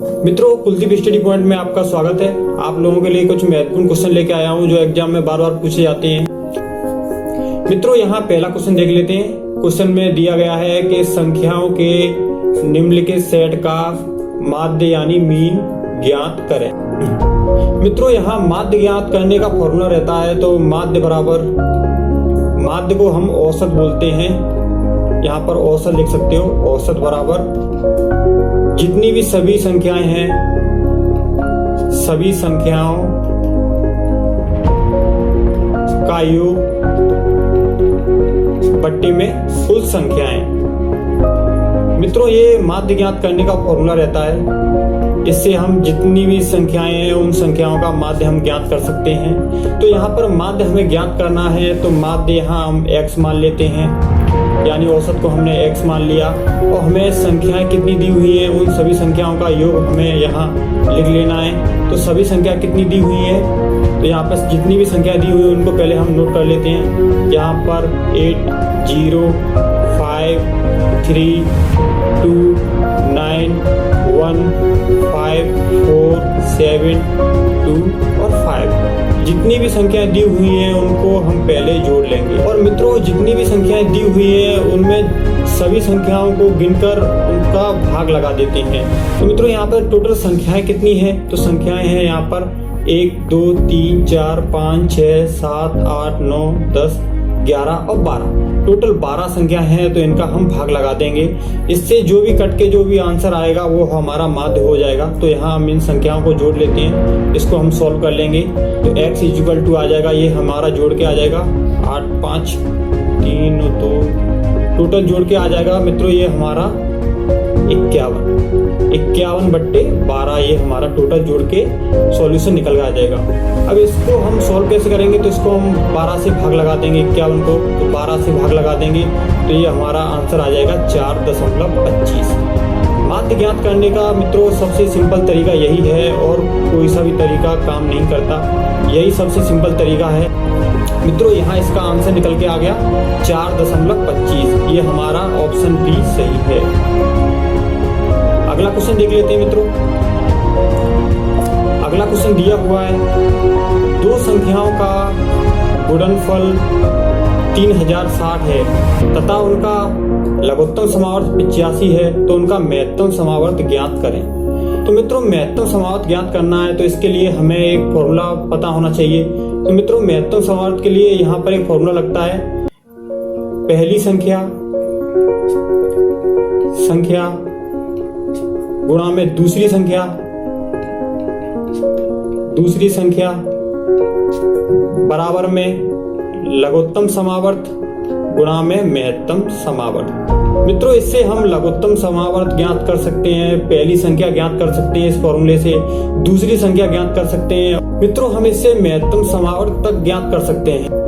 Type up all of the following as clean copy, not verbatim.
मित्रों, Kuldeep study point में आपका स्वागत है। आप लोगों के लिए कुछ महत्वपूर्ण क्वेश्चन लेके आया हूं जो एग्जाम में बार बार पूछे जाते हैं। मित्रों, यहाँ पहला क्वेश्चन देख लेते हैं। क्वेश्चन में दिया गया है कि संख्याओं के निम्नलिखित सेट का माध्य यानी मीन ज्ञात करें। मित्रों, यहाँ माध्य ज्ञात करने का फॉर्मूला रहता है, तो माध्य बराबर, माध्य को हम औसत बोलते हैं, यहाँ पर औसत लिख सकते हो। औसत बराबर जितनी भी सभी संख्याएं हैं, सभी संख्याओं का योग बट्टे में कुल संख्याएं। मित्रों, ये माध्य ज्ञात करने का फॉर्मूला रहता है। इससे हम जितनी भी संख्याएं हैं उन संख्याओं का माध्य हम ज्ञात कर सकते हैं। तो यहाँ पर माध्य हमें ज्ञात करना है, तो माध्य यहाँ हम x मान लेते हैं, यानी औसत को हमने x मान लिया, और हमें संख्याएं कितनी दी हुई है उन सभी संख्याओं का योग हमें यहाँ लिख लेना है। तो सभी संख्या कितनी दी हुई है, तो यहाँ पर जितनी भी संख्या दी हुई है उनको पहले हम नोट कर लेते हैं। यहाँ पर 8, 0, 5, 3, 2, 9, 1, 5, 4, 7, 2 और 5। जितनी भी संख्याएं दी हुई हैं उनको हम पहले जोड़ लेंगे। और मित्रों, जितनी भी संख्याएं दी हुई हैं उनमें सभी संख्याओं को गिनकर उनका भाग लगा देते हैं। तो मित्रों, यहाँ पर टोटल संख्याएं कितनी हैं, तो संख्याएं हैं यहाँ पर 1, 2, 3, 4, 5, 6, 7, 8, 9, 10, 11 और 12। टोटल 12 संख्या है, तो इनका हम भाग लगा देंगे। इससे जो भी कट के जो भी आंसर आएगा वो हमारा माध्य हो जाएगा। तो यहाँ हम इन संख्याओं को जोड़ लेते हैं, इसको हम सॉल्व कर लेंगे। तो x इक्वल टू आ जाएगा, ये हमारा जोड़ के आ जाएगा 8, 5, 3, 2, टोटल जोड़ के आ जाएगा मित्रों ये हमारा 51 बट्टे 12, ये हमारा टोटल जोड़ के सॉल्यूशन निकल के आ जाएगा। अब इसको हम सॉल्व कैसे करेंगे, तो इसको हम 12 से भाग लगा देंगे 51 को, तो 12 से भाग लगा देंगे तो ये हमारा आंसर आ जाएगा 4.25। माध्य ज्ञात करने का मित्रों सबसे सिंपल तरीका यही है, और कोई सा भी तरीका काम नहीं करता, यही सबसे सिंपल तरीका है। मित्रों, यहाँ इसका आंसर निकल के आ गया 4.25। ये हमारा ऑप्शन बी सही है। अगला क्वेश्चन देख लेते हैं मित्रों। अगला क्वेश्चन दिया हुआ है, दो संख्याओं का गुणनफल 3060 है तथा उनका लघुत्तम समावर्त 85 है, तो उनका महत्तम समावर्त ज्ञात करें। तो मित्रों, महत्तम समावर्त ज्ञात करना है तो इसके लिए हमें एक फॉर्मूला पता होना चाहिए। तो मित्रों, महत्तम समावर्त के लिए यहाँ पर एक फॉर्मूला लगता है, पहली संख्या गुणा में दूसरी संख्या बराबर में लघुत्तम समावर्त गुणा में महत्तम समावर्त। मित्रों, इससे हम लघुत्तम समावर्त ज्ञात कर सकते हैं, पहली संख्या ज्ञात कर सकते हैं इस फॉर्मूले से, दूसरी संख्या ज्ञात कर सकते हैं। मित्रों, हम इससे महत्तम समावर्त तक ज्ञात कर सकते हैं।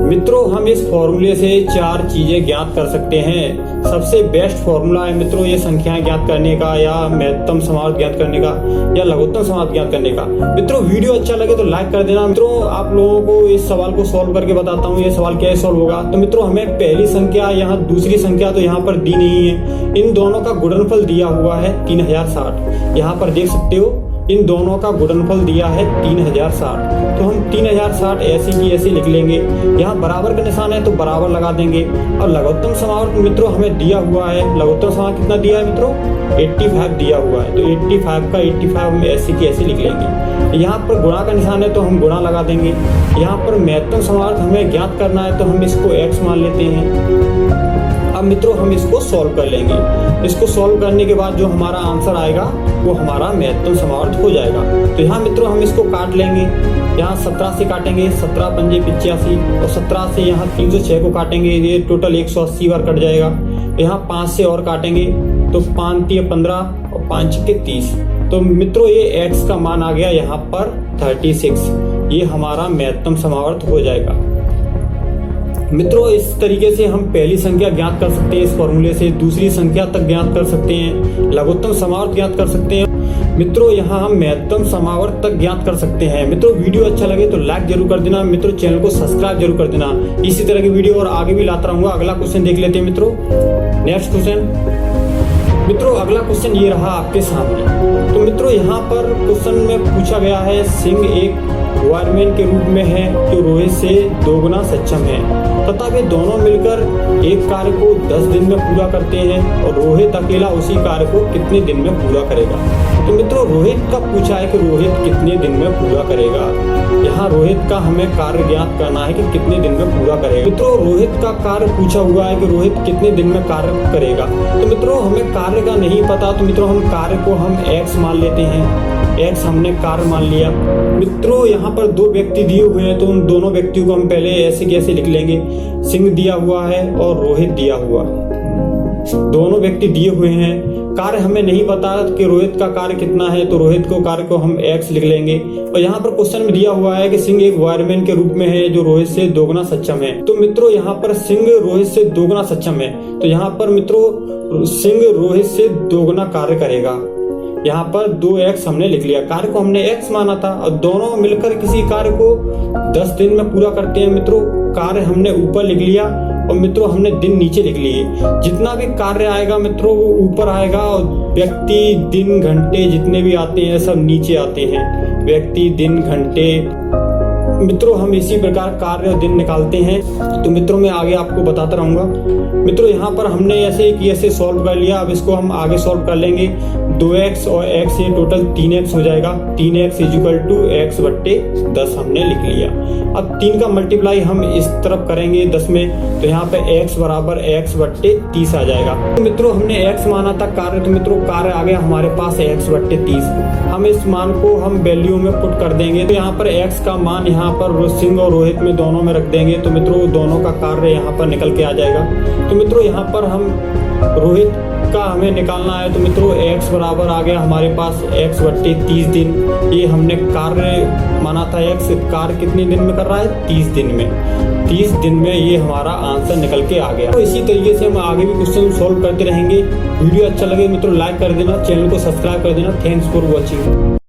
मित्रों, हम इस फॉर्मूले से 4 चीजें ज्ञात कर सकते हैं। सबसे बेस्ट फॉर्मूला है मित्रों ये संख्याएं ज्ञात करने का, या महत्तम समावर्त ज्ञात करने का, या लघुत्तम समावर्त ज्ञात करने का। मित्रों, वीडियो अच्छा लगे तो लाइक कर देना। मित्रों, आप लोगों को इस सवाल को सॉल्व करके बताता हूँ, ये सवाल कैसे सॉल्व होगा। तो मित्रों, हमें पहली संख्या, यहाँ दूसरी संख्या तो यहाँ पर दी नहीं है, इन दोनों का गुणनफल दिया हुआ है 3060। यहाँ पर देख सकते हो, इन दोनों का गुणनफल दिया है 3060, तो हम 3060 ऐसी की ऐसी लिख लेंगे। यहाँ बराबर का निशान है तो बराबर लगा देंगे। और लघुत्तम समावर्त मित्रों हमें दिया हुआ है, लघुत्तम समावर्त कितना दिया है मित्रों, 85 दिया हुआ है, तो 85 का 85 हम ऐसी की ऐसी लिख लेंगे। यहाँ पर गुणा का निशान है तो हम गुणा लगा देंगे। यहाँ पर महत्तम समावर्त हमें ज्ञात करना है तो हम इसको x मान लेते हैं। अब मित्रों, हम इसको सॉल्व कर लेंगे। इसको सॉल्व करने के बाद जो हमारा आंसर आएगा वो हमारा महत्तम समावर्त हो जाएगा। तो यहाँ मित्रों हम इसको काट लेंगे। यहाँ 17 से काटेंगे, 17 पंजे 85, और 17 से यहाँ 306 को काटेंगे, ये टोटल 180 बार कट जाएगा। यहाँ 5 से और काटेंगे तो 5 × 15 और 5 × 30। तो मित्रों, ये x का मान आ गया यहाँ पर 36। ये हमारा महत्तम समावर्त हो जाएगा। मित्रों, इस तरीके से हम पहली संख्या ज्ञात कर सकते हैं इस फॉर्मूले से, दूसरी संख्या तक ज्ञात कर सकते हैं, लघुत्तम समावर्त ज्ञात कर सकते हैं। मित्रों, यहाँ हम महत्तम समावर्त तक ज्ञात कर सकते हैं। मित्रों, वीडियो अच्छा लगे तो लाइक जरूर कर देना। मित्रों, चैनल को सब्सक्राइब जरूर कर देना। इसी तरह की वीडियो और आगे भी लाता रहूंगा। अगला क्वेश्चन देख लेते हैं मित्रों। नेक्स्ट क्वेश्चन मित्रों, अगला क्वेश्चन ये रहा आपके सामने। तो तो मित्रों यहाँ पर क्वेश्चन में पूछा गया है, सिंह एक वायरमैन के रूप में है जो रोहित से 2 गुना सक्षम है तथा वे दोनों मिलकर एक कार्य को 10 दिन में पूरा करते हैं और रोहित अकेला उसी कार्य को कितने दिन में पूरा करेगा। तो मित्रों रोहित का पूछा है कि रोहित कितने दिन में पूरा करेगा। यहाँ रोहित का हमें कार्य ज्ञात करना है कि कितने दिन में पूरा करेगा। मित्रों रोहित का कार्य पूछा हुआ है कि रोहित कितने दिन में कार्य करेगा। तो मित्रों हमें कार्य का नहीं पता, तो मित्रों हम कार्य को हम x मान लेते हैं। x हमने कार्य मान लिया। मित्रों यहाँ पर 2 व्यक्ति दिए हुए हैं, तो उन दोनों व्यक्तियों को हम पहले ऐसे कैसे लिख लेंगे। सिंह दिया हुआ है और रोहित दिया हुआ, दोनों व्यक्ति दिए हुए हैं। कार्य हमें नहीं पता कि रोहित का कार्य कितना है, तो रोहित को कार्य को हम x लिख लेंगे। और यहाँ पर क्वेश्चन में दिया हुआ है कि सिंह एक वायरमैन के रूप में है जो रोहित से 2 गुना सक्षम है। तो मित्रों यहाँ पर सिंह रोहित से 2 गुना सक्षम है, तो यहाँ पर मित्रों सिंह रोहित से 2 गुना कार्य करेगा। यहाँ पर 2x हमने लिख लिया, कार्य को हमने x माना था और दोनों मिलकर किसी कार्य को 10 दिन में पूरा करते हैं। मित्रों कार्य हमने ऊपर लिख लिया और मित्रों हमने दिन नीचे लिख लिए। जितना भी कार्य आएगा मित्रों वो ऊपर आएगा और व्यक्ति दिन घंटे जितने भी आते हैं सब नीचे आते हैं। व्यक्ति दिन घंटे, मित्रों हम इसी प्रकार कार्य और दिन निकालते हैं। तो मित्रों मैं आगे आपको बताता रहूंगा। मित्रों यहाँ पर हमने ऐसे सॉल्व कर लिया, अब इसको हम आगे सॉल्व कर लेंगे। 2x और x ये टोटल 3x हो जाएगा। 3x इक्वल टू x बट्टे 10 हमने लिख लिया। अब 3 का मल्टीप्लाई हम इस तरफ करेंगे 10 में, तो यहाँ पे x बराबर x बट्टे 30 आ जाएगा। तो मित्रों हमने x माना था कार्य, तो मित्रों कार्य आ गया हमारे पास x बट्टे 30। हम इस मान को हम वैल्यू में पुट कर देंगे, तो यहाँ पर x का मान यहाँ पर सिंह और रोहित में दोनों में रख देंगे, तो मित्रों दोनों का कार्य यहाँ पर निकल के आ जाएगा। तो मित्रों यहाँ पर हम रोहित का हमें निकालना है, तो मित्रों x बराबर आ गया हमारे पास x बट्टे 30 दिन। ये हमने कार्य माना था x, कार्य कितने दिन में कर रहा है 30 दिन में। 30 दिन में ये हमारा आंसर निकल के आ गया। तो इसी तरीके से हम आगे भी क्वेश्चन सॉल्व करते रहेंगे। वीडियो अच्छा लगे मित्रों लाइक कर देना, चैनल को सब्सक्राइब कर देना। Thanks for watching.